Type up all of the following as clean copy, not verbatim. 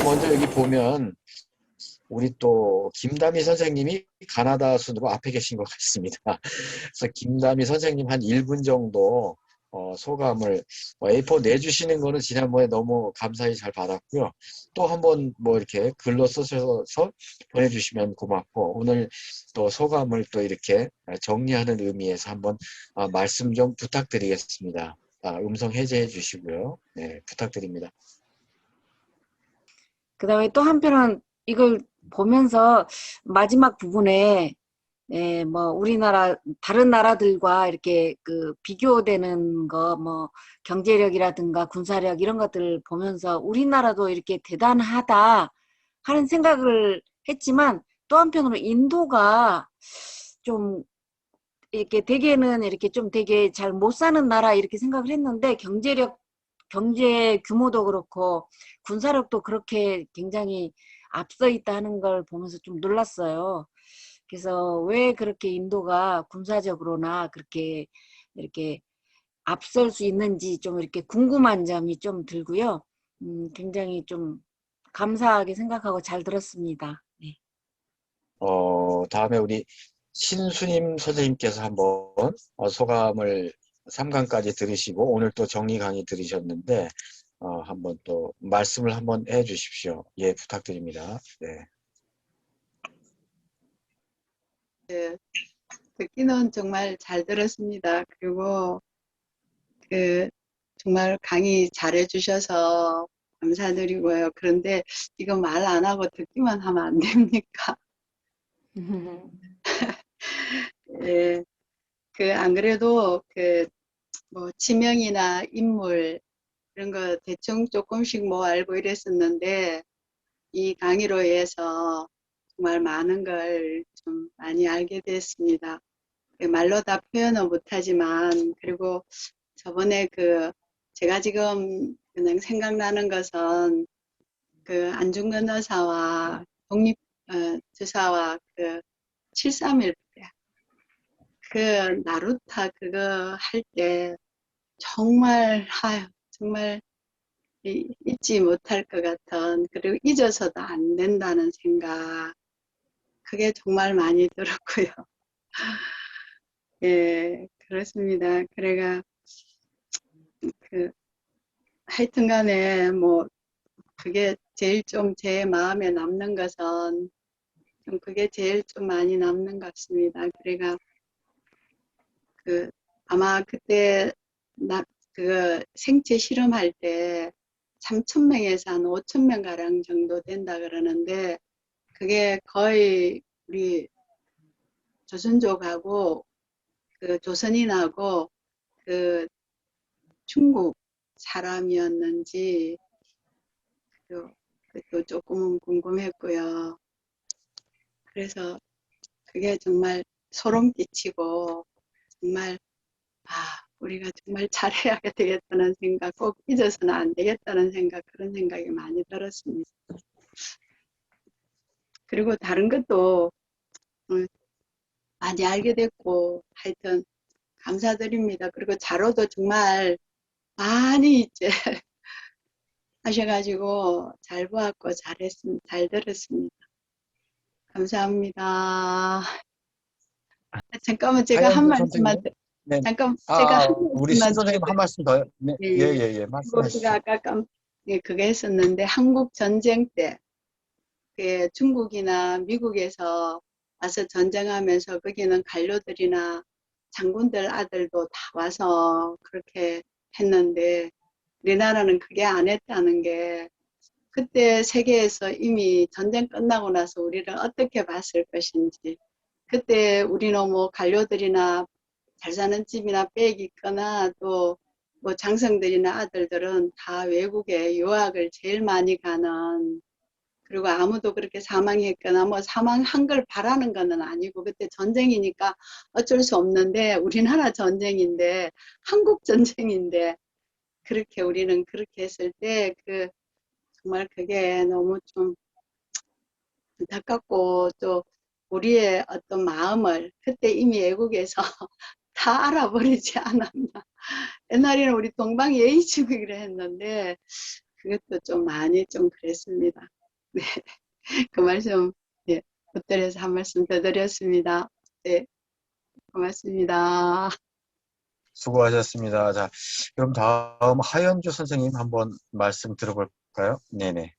먼저 여기 보면 우리 또 김다미 선생님이 가나다 순으로 앞에 계신 것 같습니다. 그래서 김다미 선생님 한 1분 정도 소감을 A4 내주시는 거는 지난번에 너무 감사히 잘 받았고요. 또 한번 뭐 이렇게 글로 쓰셔서 보내주시면 고맙고, 오늘 또 소감을 또 이렇게 정리하는 의미에서 한번 말씀 좀 부탁드리겠습니다. 음성 해제해 주시고요. 네, 부탁드립니다. 그 다음에 또 한편은 이걸 보면서 마지막 부분에 뭐 우리나라 다른 나라들과 이렇게 그 비교되는 거, 뭐 경제력이라든가 군사력 이런 것들을 보면서 우리나라도 이렇게 대단하다 하는 생각을 했지만, 또 한편으로 인도가 좀 이렇게 대개는 이렇게 좀 되게 잘 못 사는 나라 이렇게 생각을 했는데, 경제 규모도 그렇고 군사력도 그렇게 굉장히 앞서 있다는 걸 보면서 좀 놀랐어요. 그래서 왜 그렇게 인도가 군사적으로나 그렇게 이렇게 앞설 수 있는지 좀 이렇게 궁금한 점이 좀 들고요. 굉장히 좀 감사하게 생각하고 잘 들었습니다. 네. 다음에 우리 신수님 선생님께서 한번 소감을 3강까지 들으시고 오늘 또 정리 강의 들으셨는데 한번 또 말씀을 한번 해 주십시오. 예, 부탁드립니다. 네. 네, 듣기는 정말 잘 들었습니다. 그리고 정말 강의 잘해 주셔서 감사드리고요. 그런데 이거 말 안 하고 듣기만 하면 안 됩니까? 예, 안 그래도 뭐 지명이나 인물 이런 거 대충 조금씩 뭐 알고 이랬었는데, 이 강의로 해서 정말 많은 걸 좀 많이 알게 됐습니다. 말로 다 표현은 못하지만, 그리고 저번에 제가 지금 그냥 생각나는 것은 안중근 의사와 독립주사와 7.3일부대 나루타 그거 할 때 정말 정말 잊지 못할 것 같은, 그리고 잊어서도 안 된다는 생각, 그게 정말 많이 들었고요. 예, 그렇습니다. 그래가 하여튼 간에 뭐 그게 제일 좀 제 마음에 남는 것은 좀 그게 제일 좀 많이 남는 것 같습니다. 그래가 아마 그때 생체 실험할 때 3,000명에서 한 5,000명 가량 정도 된다 그러는데, 그게 거의 우리 조선족하고 조선인하고 중국 사람이었는지 그것도 조금은 궁금했고요. 그래서 그게 정말 소름 끼치고, 정말 우리가 정말 잘해야 되겠다는 생각, 꼭 잊어서는 안 되겠다는 생각, 그런 생각이 많이 들었습니다. 그리고 다른 것도 많이 알게 됐고, 하여튼 감사드립니다. 그리고 자료도 정말 많이 이제 하셔가지고 잘 보았고 잘 들었습니다. 감사합니다. 잠깐만 제가 한 말씀만 네. 잠깐 제가 한 우리 신 말씀만 선생님 한 말씀 더요. 네. 예, 그리고 제가 말씀하시죠. 아까 그거 했었는데, 한국 전쟁 때 중국이나 미국에서 와서 전쟁하면서 거기는 관료들이나 장군들 아들도 다 와서 그렇게 했는데, 우리나라는 그게 안 했다는 게, 그때 세계에서 이미 전쟁 끝나고 나서 우리를 어떻게 봤을 것인지, 그때 우리는 뭐 관료들이나 잘 사는 집이나 빽이 있거나 또 뭐 장성들이나 아들들은 다 외국에 유학을 제일 많이 가는, 그리고 아무도 그렇게 사망했거나 뭐 사망한 걸 바라는 거는 아니고, 그때 전쟁이니까 어쩔 수 없는데, 우리나라 전쟁인데, 한국 전쟁인데, 그렇게 우리는 그렇게 했을 때 정말 그게 너무 좀 안타깝고, 또 우리의 어떤 마음을 그때 이미 외국에서 다 알아버리지 않았나. 옛날에는 우리 동방 예의지국이라 했는데, 그것도 좀 많이 좀 그랬습니다. 네. 그 말씀, 예, 곁들여서 한 말씀 더 드렸습니다. 네, 고맙습니다. 수고하셨습니다. 자, 그럼 다음 하연주 선생님 한번 말씀 들어볼까요? 네네.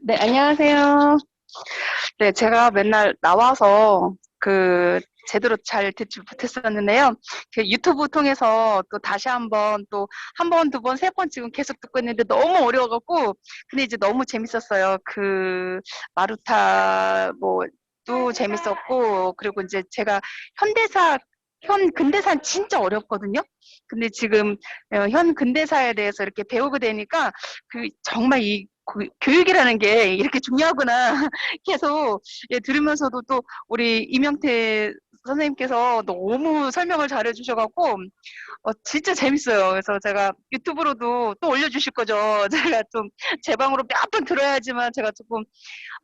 네, 안녕하세요. 네, 제가 맨날 나와서 제대로 잘 듣지 못했었는데요. 유튜브 통해서 또 다시 한번 또 한 번, 두 번, 세 번 지금 계속 듣고 있는데 너무 어려워갖고 근데 이제 너무 재밌었어요. 마루타 또 재밌었고 그리고 이제 제가 근대사 진짜 어렵거든요. 근데 지금 현 근대사에 대해서 이렇게 배우게 되니까 정말 교육이라는 게 이렇게 중요하구나 계속 들으면서도 또 우리 임영태 선생님께서 너무 설명을 잘해 주셔갖고 진짜 재밌어요. 그래서 제가 유튜브로도 또 올려주실 거죠. 제가 좀 제 방으로 몇 번 들어야지만 제가 조금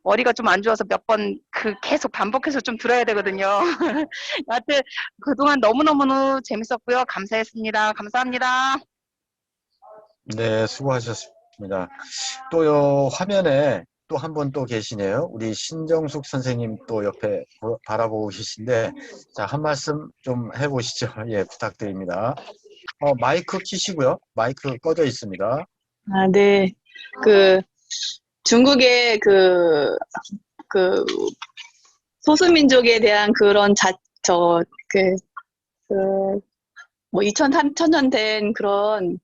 머리가 좀 안 좋아서 몇 번 계속 반복해서 좀 들어야 되거든요. 하여튼 그동안 너무너무 재밌었고요. 감사했습니다. 감사합니다. 네, 수고하셨습니다. 또요, 화면에 또 한 분 또 계시네요. 우리 신정숙 선생님 또 옆에 바라보고 계신데, 자, 한 말씀 좀 해보시죠. 예, 부탁드립니다. 마이크 켜시고요. 마이크 꺼져 있습니다. 아, 네. 중국의 소수민족에 대한 그런 2000년 된 그런,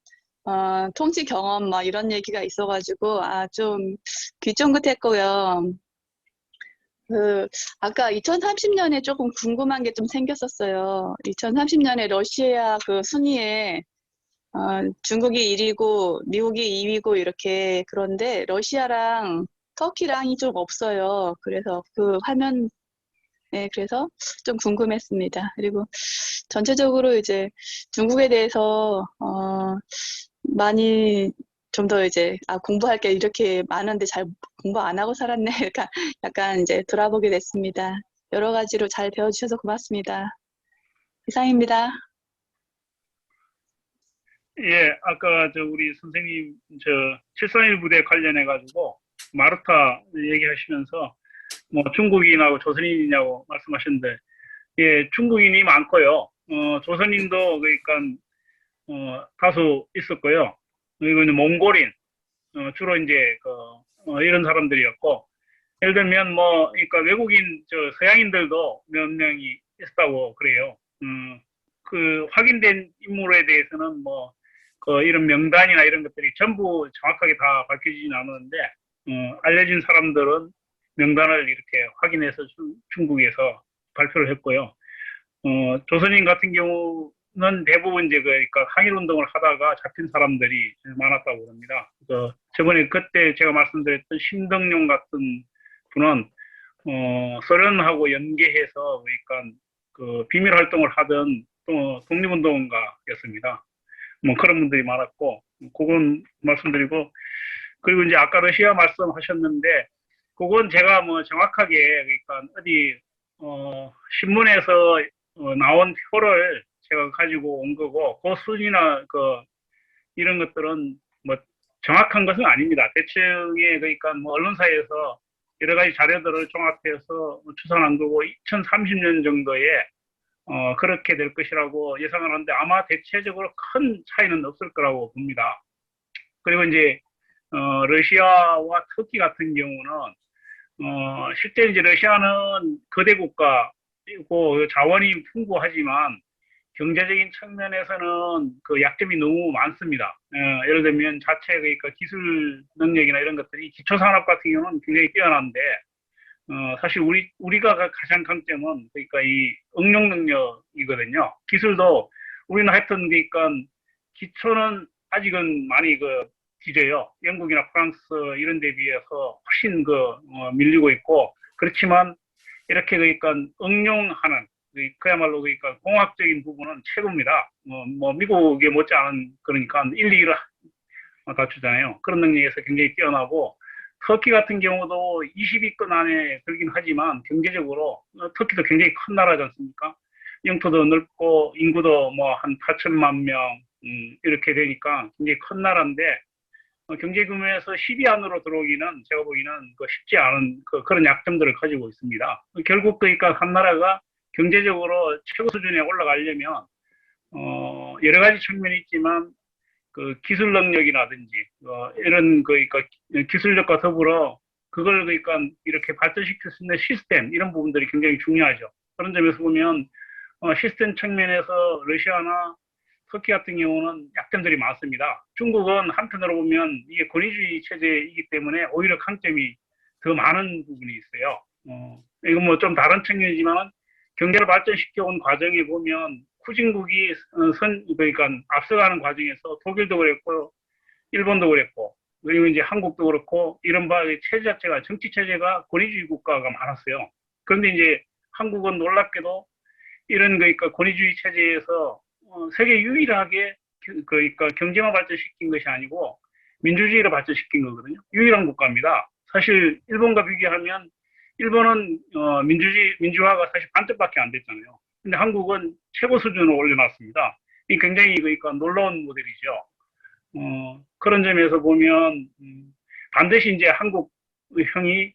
통치 경험, 막 이런 얘기가 있어가지고, 좀 귀 쫑긋했고요. 아까 2030년에 조금 궁금한 게 좀 생겼었어요. 2030년에 러시아 순위에 중국이 1위고 미국이 2위고 이렇게 그런데 러시아랑 터키랑이 좀 없어요. 그래서 화면 그래서 좀 궁금했습니다. 그리고 전체적으로 이제 중국에 대해서 많이 좀 더 이제 공부할 게 이렇게 많은데 잘 공부 안 하고 살았네. 약간 이제 돌아보게 됐습니다. 여러 가지로 잘 배워주셔서 고맙습니다. 이상입니다. 예, 아까 우리 선생님 731 부대 관련해 가지고 마루타 얘기하시면서 중국인하고 조선인이냐고 말씀하셨는데, 예, 중국인이 많고요. 조선인도 그러니까 다수 있었고요. 그리고 이제 몽골인 주로 이제 이런 사람들이었고, 예를 들면 그러니까 외국인 서양인들도 몇 명이 있었다고 그래요. 확인된 인물에 대해서는 이런 명단이나 이런 것들이 전부 정확하게 다 밝혀지진 않았는데, 알려진 사람들은 명단을 이렇게 확인해서 중국에서 발표를 했고요. 조선인 같은 경우는 대부분 이제 그러니까 항일운동을 하다가 잡힌 사람들이 많았다고 합니다. 저번에 그때 제가 말씀드렸던 심덕룡 같은 분은, 소련하고 연계해서 그러니까 비밀 활동을 하던 또 독립운동가였습니다. 그런 분들이 많았고, 그건 말씀드리고, 그리고 이제 아까 러시아 말씀하셨는데, 그건 제가 정확하게, 그러니까 어디, 신문에서 나온 표를 제가 가지고 온 거고, 그 순위나 이런 것들은 정확한 것은 아닙니다. 대충의, 그러니까 언론사에서 여러 가지 자료들을 종합해서 추산한 거고, 2030년 정도에 그렇게 될 것이라고 예상을 하는데 아마 대체적으로 큰 차이는 없을 거라고 봅니다. 그리고 이제 러시아와 터키 같은 경우는 실제 이제 러시아는 거대 국가이고 자원이 풍부하지만 경제적인 측면에서는 약점이 너무 많습니다. 예를 들면 자체 그러니까 기술 능력이나 이런 것들이 기초산업 같은 경우는 굉장히 뛰어난데, 사실 우리가 가장 강점은 그러니까 이 응용 능력이거든요. 기술도 우리는 하여튼 그러니까 기초는 아직은 많이 뒤져요. 영국이나 프랑스 이런 데 비해서 훨씬 밀리고 있고, 그렇지만 이렇게 그러니까 응용하는 그야말로 그러니까 공학적인 부분은 최고입니다. 미국에 못지않은 그러니까 1, 2위를 다투잖아요. 그런 능력에서 굉장히 뛰어나고, 터키 같은 경우도 20위권 안에 들긴 하지만 경제적으로 터키도 굉장히 큰 나라지 않습니까? 영토도 넓고 인구도 한 8천만 명, 이렇게 되니까 굉장히 큰 나라인데 경제 규모에서 10위 안으로 들어오기는 제가 보기에는 쉽지 않은 그런 약점들을 가지고 있습니다. 결국 그러니까 한 나라가 경제적으로 최고 수준에 올라가려면 여러 가지 측면이 있지만 기술 능력이라든지 이런 그러니까 기술력과 더불어 그걸 그러니까 이렇게 발전시킬 수 있는 시스템 이런 부분들이 굉장히 중요하죠. 그런 점에서 보면 시스템 측면에서 러시아나 터키 같은 경우는 약점들이 많습니다. 중국은 한편으로 보면 이게 권위주의 체제이기 때문에 오히려 강점이 더 많은 부분이 있어요. 이건 뭐 좀 다른 측면이지만 경제를 발전시켜 온 과정에 보면 후진국이 그러니까 앞서가는 과정에서 독일도 그랬고 일본도 그랬고 그리고 이제 한국도 그렇고 이른바 체제 자체가 정치 체제가 권위주의 국가가 많았어요. 그런데 이제 한국은 놀랍게도 이런 그러니까 권위주의 체제에서 세계 유일하게 그러니까 경제만 발전시킨 것이 아니고 민주주의를 발전시킨 거거든요. 유일한 국가입니다. 사실 일본과 비교하면 일본은 민주화가 사실 반쪽밖에 안 됐잖아요. 근데 한국은 최고 수준으로 올려놨습니다. 이 굉장히 그러니까 놀라운 모델이죠. 그런 점에서 보면 반드시 이제 한국 형이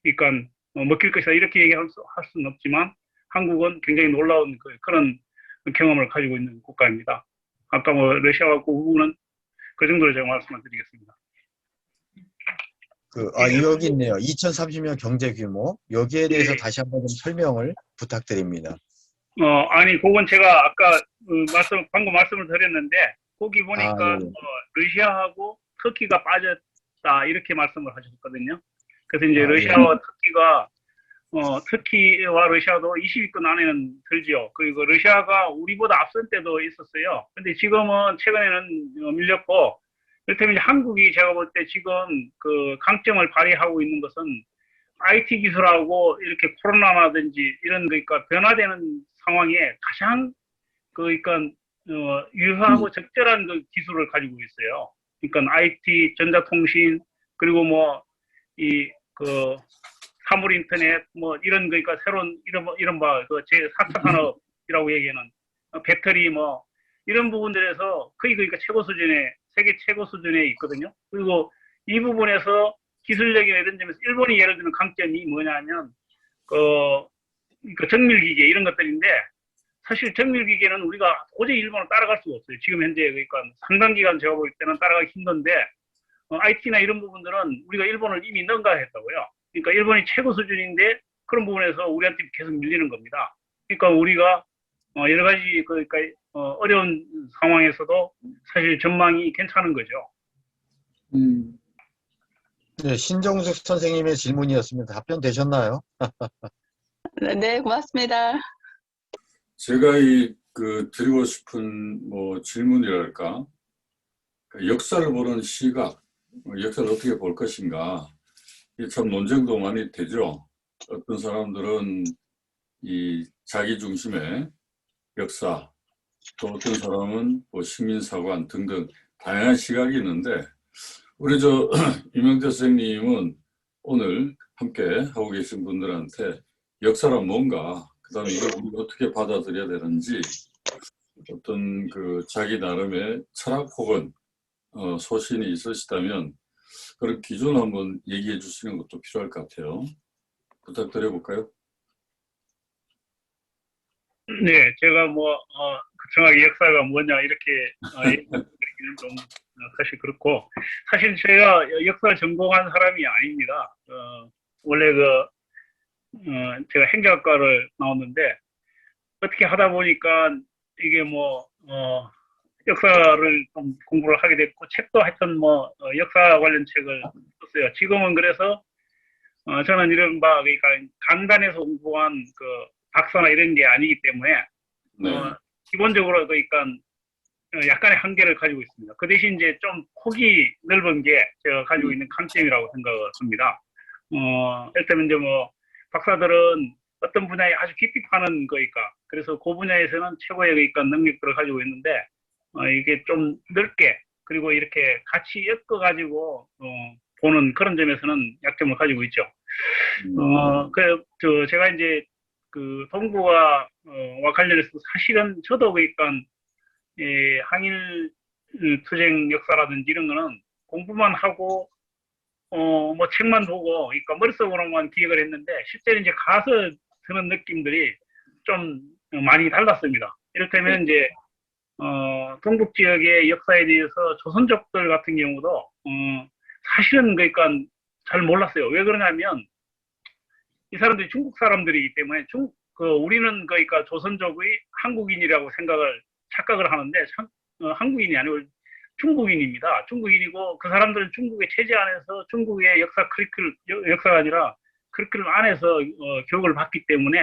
그러니까 먹힐 것이다 이렇게 얘기할 수는 없지만 한국은 굉장히 놀라운 그런 경험을 가지고 있는 국가입니다. 아까 뭐 러시아와 그 부분은 그 정도로 제가 말씀을 드리겠습니다. 여기 있네요. 2030년 경제 규모. 여기에 대해서 다시 한번 좀 설명을 부탁드립니다. 아니, 그건 제가 아까 방금 말씀을 드렸는데, 거기 보니까 네. 러시아하고 터키가 빠졌다, 이렇게 말씀을 하셨거든요. 그래서 이제 네. 러시아와 터키가, 터키와 러시아도 20위권 안에는 들지요. 그리고 러시아가 우리보다 앞선 때도 있었어요. 근데 지금은 최근에는 밀렸고, 그렇다면 이제 한국이 제가 볼 때 지금 강점을 발휘하고 있는 것은 IT 기술하고 이렇게 코로나라든지 이런 그러니까 변화되는 상황에 가장 그러니까 유효하고 적절한 기술을 가지고 있어요. 그러니까 IT, 전자통신 그리고 뭐 이 사물 인터넷 뭐 이런 그러니까 새로운 이른바 제 4차 산업이라고 얘기하는 배터리 뭐 이런 부분들에서 거의 그러니까 최고 수준의 세계 최고 수준에 있거든요. 그리고 이 부분에서 기술력이나 이런 점에서 일본이 예를 들면 강점이 뭐냐면 정밀기계 이런 것들인데 사실 정밀기계는 우리가 도저히 일본을 따라갈 수가 없어요. 지금 현재 그러니까 상당 기간 제가 볼 때는 따라가기 힘든데 IT나 이런 부분들은 우리가 일본을 이미 능가했다고요. 그러니까 일본이 최고 수준인데 그런 부분에서 우리한테 계속 밀리는 겁니다. 그러니까 우리가 여러 가지 그러니까 어려운 상황에서도 사실 전망이 괜찮은 거죠. 네, 신정숙 선생님의 질문이었습니다. 답변 되셨나요? 네, 고맙습니다. 제가 드리고 싶은 질문이랄까, 역사를 보는 시각, 역사를 어떻게 볼 것인가, 이게 참 논쟁도 많이 되죠. 어떤 사람들은 이 자기 중심의 역사, 또 어떤 사람은 시민사관 등등 다양한 시각이 있는데, 우리 이명재 선생님은 오늘 함께 하고 계신 분들한테 역사란 뭔가, 그 다음에 이걸 우리가 어떻게 받아들여야 되는지 어떤 자기 나름의 철학 혹은 소신이 있으시다면 그런 기준을 한번 얘기해 주시는 것도 필요할 것 같아요. 부탁드려볼까요? 네, 제가 정확히 역사가 뭐냐 이렇게 얘기는 좀 사실 그렇고 사실 제가 역사를 전공한 사람이 아닙니다. 원래 제가 행정학과를 나왔는데 어떻게 하다 보니까 이게 역사를 좀 공부를 하게 됐고 책도 하여튼 역사 관련 책을 썼어요. 지금은 그래서 저는 이른바 그러니까 강단에서 공부한 박사나 이런 게 아니기 때문에 네. 기본적으로 그러니까 약간의 한계를 가지고 있습니다. 그 대신 이제 좀 폭이 넓은 게 제가 가지고 있는 강점이라고 생각을 합니다. 일단 이제 박사들은 어떤 분야에 아주 깊이 파는 거니까 그래서 그 분야에서는 최고의 그러니까 능력들을 가지고 있는데 이게 좀 넓게 그리고 이렇게 같이 엮어 가지고 보는 그런 점에서는 약점을 가지고 있죠. 제가 이제 동부와 관련해서 사실은 저도 그러니까 항일 투쟁 역사라든지 이런 거는 공부만 하고 뭐 책만 보고, 그러니까 머릿속으로만 기억을 했는데 실제로 이제 가서 드는 느낌들이 좀 많이 달랐습니다. 이를테면 이제 동북 지역의 역사에 대해서 조선족들 같은 경우도 사실은 그러니까 잘 몰랐어요. 왜 그러냐면 이 사람들이 중국 사람들이기 때문에 우리는 그러니까 조선족의 한국인이라고 착각을 하는데 한국인이 아니고 중국인입니다. 중국인이고 그 사람들은 중국의 체제 안에서 중국의 역사가 아니라 커리큘럼 안에서 교육을 받기 때문에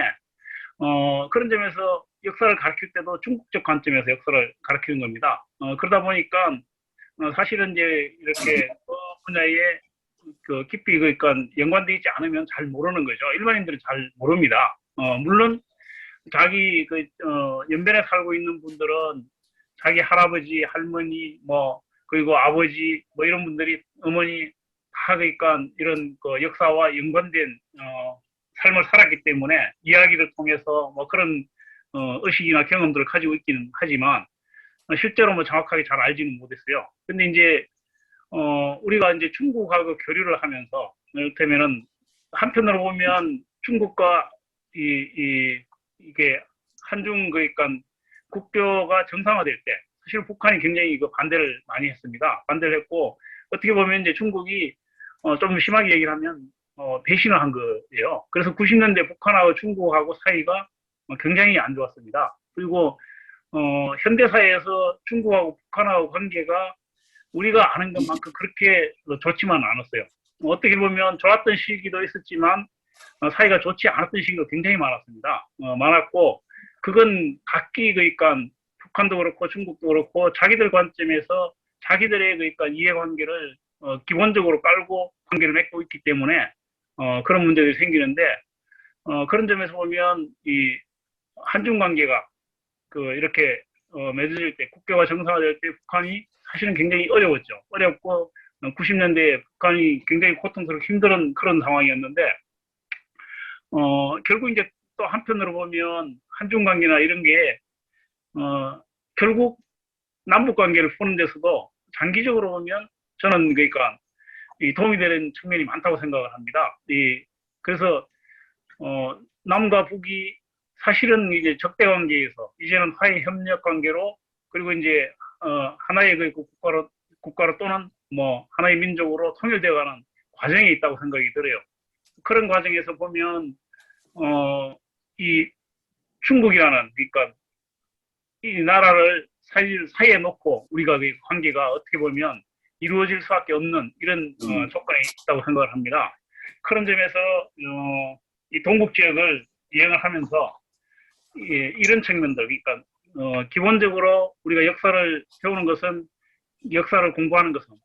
그런 점에서 역사를 가르칠 때도 중국적 관점에서 역사를 가르치는 겁니다. 그러다 보니까 사실은 이제 이렇게 그 분야에 깊이 그러니까 연관되어 있지 않으면 잘 모르는 거죠. 일반인들은 잘 모릅니다. 물론 자기 연변에 살고 있는 분들은 자기 할아버지, 할머니, 그리고 아버지, 이런 분들이, 어머니, 다 그러니까 이런 역사와 연관된, 삶을 살았기 때문에 이야기를 통해서 그런, 의식이나 경험들을 가지고 있기는 하지만, 실제로 정확하게 잘 알지는 못했어요. 근데 이제, 우리가 이제 중국하고 교류를 하면서, 이를테면은, 한편으로 보면 중국과 이게 한중 그러니까 국교가 정상화될 때 사실 북한이 굉장히 반대를 많이 했습니다. 반대를 했고 어떻게 보면 이제 중국이 좀 심하게 얘기를 하면 배신을 한 거예요. 그래서 90년대 북한하고 중국하고 사이가 굉장히 안 좋았습니다. 그리고 현대사회에서 중국하고 북한하고 관계가 우리가 아는 것만큼 그렇게 좋지만 않았어요. 어떻게 보면 좋았던 시기도 있었지만 사이가 좋지 않았던 시기도 굉장히 많았습니다. 많았고 그건 각기 그러니까 북한도 그렇고 중국도 그렇고 자기들 관점에서 자기들의 그러니까 이해관계를 기본적으로 깔고 관계를 맺고 있기 때문에 그런 문제들이 생기는데 그런 점에서 보면 이 한중 관계가 이렇게 맺어질 때 국교가 정상화될 때 북한이 사실은 굉장히 어려웠죠. 어렵고 90년대에 북한이 굉장히 고통스럽고 힘든 그런 상황이었는데 결국 이제 또 한편으로 보면 한중 관계나 이런 게 결국 남북 관계를 보는 데서도 장기적으로 보면 저는 그러니까 도움이 되는 측면이 많다고 생각을 합니다. 그래서 남과 북이 사실은 이제 적대 관계에서 이제는 화해 협력 관계로 그리고 이제 하나의 그 국가로 또는 하나의 민족으로 통일되어가는 과정에 있다고 생각이 들어요. 그런 과정에서 보면 이 중국이라는 그러니까 이 나라를 사이에 놓고 우리가 그 관계가 어떻게 보면 이루어질 수밖에 없는 이런 조건이 있다고 생각을 합니다. 그런 점에서 이 동북 지역을 여행을 하면서 이런 측면들, 그러니까 기본적으로 우리가 역사를 배우는 것은 역사를 공부하는 것은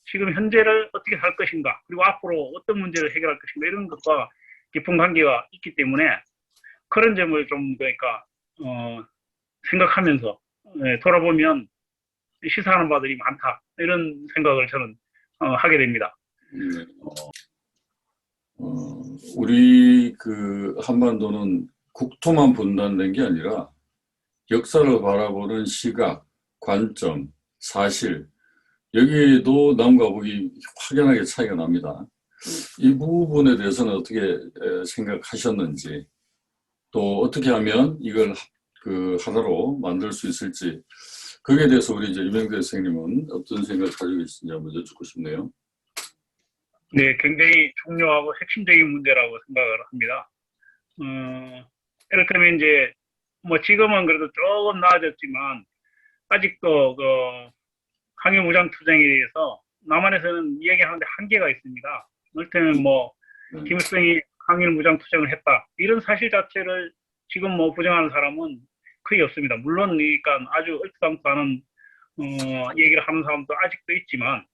지금 현재를 어떻게 살 것인가 그리고 앞으로 어떤 문제를 해결할 것인가 이런 것과 깊은 관계가 있기 때문에 그런 점을 좀 그러니까 생각하면서 돌아보면 시사하는 바들이 많다 이런 생각을 저는 하게 됩니다. 네. 우리 한반도는 국토만 분단된 게 아니라 역사를 바라보는 시각, 관점, 사실 여기에도 남과 북이 확연하게 차이가 납니다. 이 부분에 대해서는 어떻게 생각하셨는지 또 어떻게 하면 이걸 하나로 만들 수 있을지 거기에 대해서 우리 이제 유명대 선생님은 어떤 생각을 가지고 계신지 한번 여쭙고 싶네요. 네, 굉장히 중요하고 핵심적인 문제라고 생각을 합니다. 이를테면 이제 지금은 그래도 조금 나아졌지만 아직도 항일무장 투쟁에 대해서 남한에서는 얘기하는데 한계가 있습니다. 이를테면 김일성이 항일무장 투쟁을 했다 이런 사실 자체를 지금 부정하는 사람은 거의 없습니다. 물론 그러니까 아주 얼토당토하는 얘기를 하는 사람도 아직도 있지만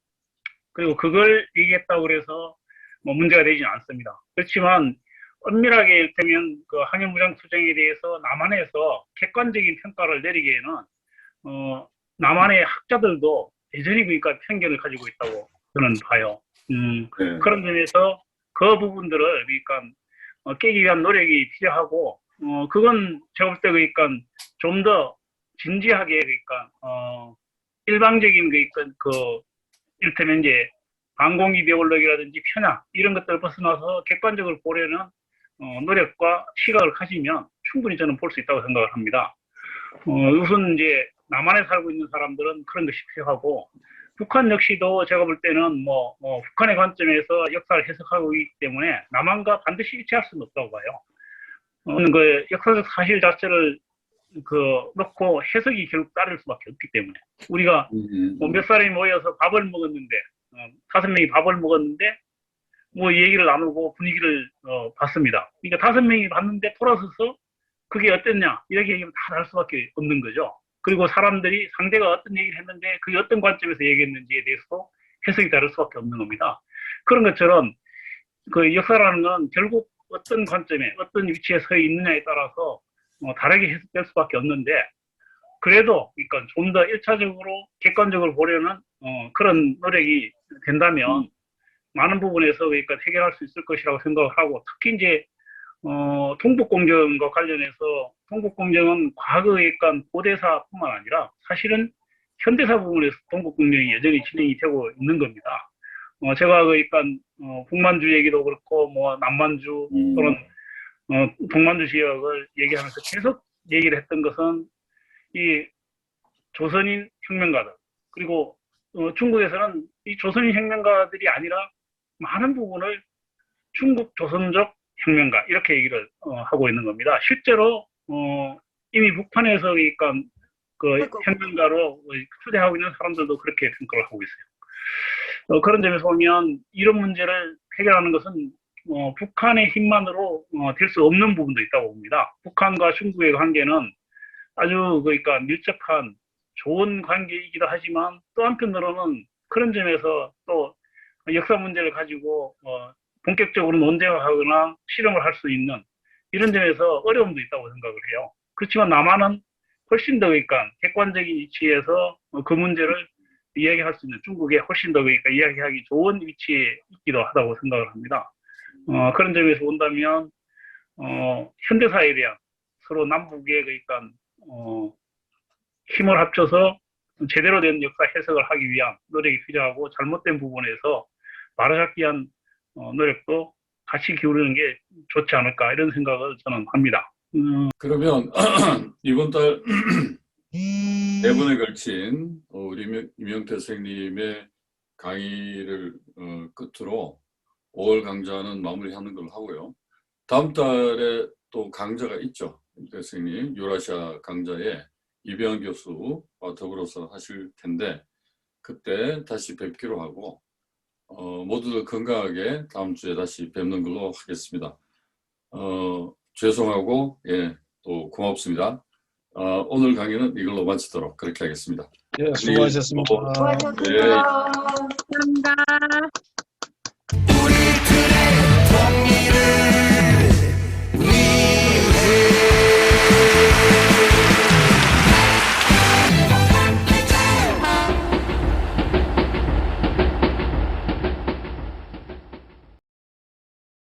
그리고 그걸 얘기했다고 그래서 문제가 되지는 않습니다. 그렇지만 엄밀하게 이를테면 항일무장 투쟁에 대해서 남한에서 객관적인 평가를 내리기에는 남한의 학자들도 여전히 그러니까 편견을 가지고 있다고 저는 봐요. 네. 그런 점에서 그 부분들을 그러니까 깨기 위한 노력이 필요하고 그건 제가 볼 때 그러니까 좀 더 진지하게 그러니까 일방적인 이를테면 이제 반공 이데올로기라든지 편향 이런 것들을 벗어나서 객관적으로 보려는 노력과 시각을 가지면 충분히 저는 볼 수 있다고 생각을 합니다. 우선 이제 남한에 살고 있는 사람들은 그런 것이 필요하고 북한 역시도 제가 볼 때는 북한의 관점에서 역사를 해석하고 있기 때문에 남한과 반드시 일치할 수는 없다고 봐요. 그 역사적 사실 자체를 놓고 해석이 결국 따를 수밖에 없기 때문에 우리가 몇 사람이 모여서 밥을 먹었는데 5명이 밥을 먹었는데 얘기를 나누고 분위기를 봤습니다. 그러니까 5명이 봤는데 돌아서서 그게 어땠냐 이렇게 얘기하면 다 다를 수밖에 없는 거죠. 그리고 사람들이 상대가 어떤 얘기를 했는데 그게 어떤 관점에서 얘기했는지에 대해서도 해석이 다를 수밖에 없는 겁니다. 그런 것처럼 그 역사라는 건 결국 어떤 관점에 어떤 위치에 서 있느냐에 따라서 다르게 해석될 수밖에 없는데 그래도 그러니까 좀 더 1차적으로 객관적으로 보려는 그런 노력이 된다면 많은 부분에서 그러니까 해결할 수 있을 것이라고 생각을 하고 특히 이제 동북공정과 관련해서 동북공정은 과거의 고대사뿐만 아니라 사실은 현대사 부분에서 동북공정이 여전히 진행이 되고 있는 겁니다. 제가 북만주 얘기도 그렇고 남만주 또는 동만주 지역을 얘기하면서 계속 얘기를 했던 것은 이 조선인 혁명가들 그리고 중국에서는 이 조선인 혁명가들이 아니라 많은 부분을 중국 조선족 혁명가 이렇게 얘기를 하고 있는 겁니다. 실제로 이미 북한에서 혁명가로 추대하고 있는 사람들도 그렇게 평가를 하고 있어요. 그런 점에서 보면 이런 문제를 해결하는 것은 북한의 힘만으로 될 수 없는 부분도 있다고 봅니다. 북한과 중국의 관계는 아주 밀접한 좋은 관계이기도 하지만 또 한편으로는 그런 점에서 또 역사 문제를 가지고 본격적으로 논쟁하거나 실험을 할 수 있는 이런 점에서 어려움도 있다고 생각을 해요. 그렇지만 남한은 훨씬 더 객관적인 위치에서 그 문제를 이야기할 수 있는 중국에 훨씬 더 이야기하기 좋은 위치에 있기도 하다고 생각을 합니다. 그런 점에서 본다면 현대사에 대한 서로 남북의 힘을 합쳐서 제대로 된 역사 해석을 하기 위한 노력이 필요하고 잘못된 부분에서 바로잡기 위한 노력도 같이 기울이는 게 좋지 않을까 이런 생각을 저는 합니다. 그러면 이번 달 4번에 걸친 우리 임영태 선생님의 강의를 끝으로 5월 강좌는 마무리하는 걸로 하고요. 다음 달에 또 강좌가 있죠. 임영태 선생님 유라시아 강좌에 이병헌 교수와 더불어서 하실 텐데 그때 다시 뵙기로 하고 모두들 건강하게 다음 주에 다시 뵙는 걸로 하겠습니다. 죄송하고 또 고맙습니다. 오늘 강의는 이걸로 마치도록 그렇게 하겠습니다. 수고하셨습니다. 수고하셨습니다. 감사합니다.